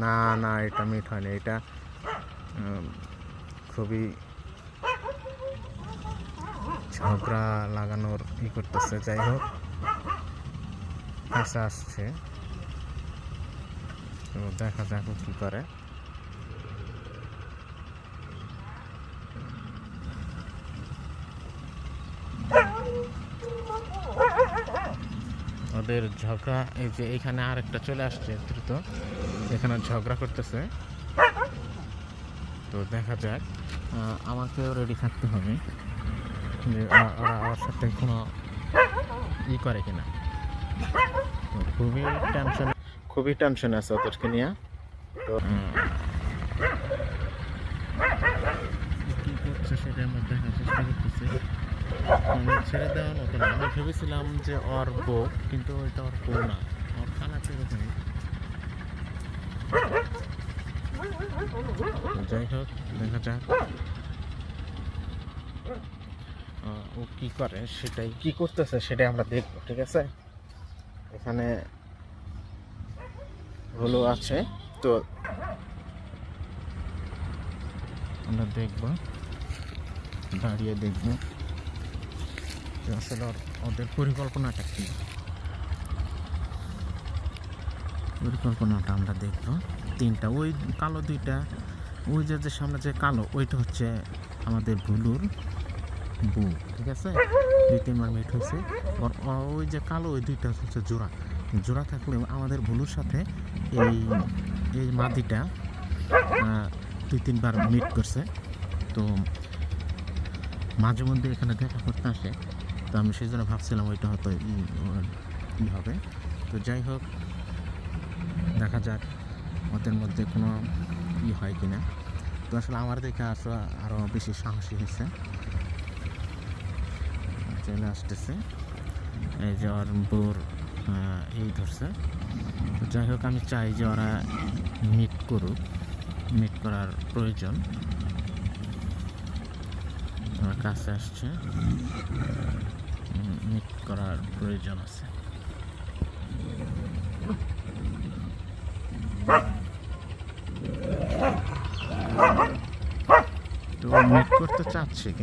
না না, এটা মিট হয়নি, এটা খুবই ঝগড়া লাগানোর করতেছে। যাই হোক, কাছে আসছে, তো দেখা যাক কি করে। ওদের ঝগড়া, এই যে এইখানে আরেকটা চলে আসছে দ্রুত, এখানে ঝগড়া করতেছে। তো দেখা যাক, আমাকেও রেডি থাকতে হবে যে ওরা আমার সাথে কোনো করে কিনা। খুবই টেনশন আছে ওদেরকে নিয়ে। তো কি করছে সেটা আমরা দেখার চেষ্টা করতেছি। ছেড়ে দেওয়ার মতো না, আমি ভেবেছিলাম যে ওর বউ, কিন্তু ওইটা ওর বউ না, ওর খালাতে এরকমই। যাই হোক, দেখা যাক ও কি করে, কি করতেছে সেটাই আমরা দেখবো। ঠিক আছে, এখানে হলো আছে, তো আমরা দেখবো, দাঁড়িয়ে দেখবো আসলে ওদের পরিকল্পনাটা কি। পরিকল্পনাটা আমরা দেখবো। তিনটা, ওই কালো দুইটা, ওই যে সামনে যে কালো, ওইটা হচ্ছে আমাদের ভুলুর বউ। ঠিক আছে, 2-3 বার মিট হয়েছে। ওই যে কালো, ওই দুইটা হচ্ছে জোড়া থাকলেও আমাদের ভুলুর সাথে এই মাদিটা 2-3 বার মিট করছে। তো মাঝে মধ্যে এখানে দেখা করতে আসে, তো আমি সেই জন্য ভাবছিলাম ওইটা হয়তো হবে। তো যাই হোক, দেখা যাক ওদের মধ্যে কোনো হয় কিনা। তো আসলে আমার দেখে আসলে আরও বেশি সাহসী হয়েছে, চলে আসতেছে। এই যে ওর বোর ধরছে। তো যাই হোক, আমি চাই যে ওরা মিট করুক, মিট করার প্রয়োজন। আমার কাছে আসছে, মিট করার প্রয়োজন আছে। তো মিট করতে চাচ্ছে কিন্তু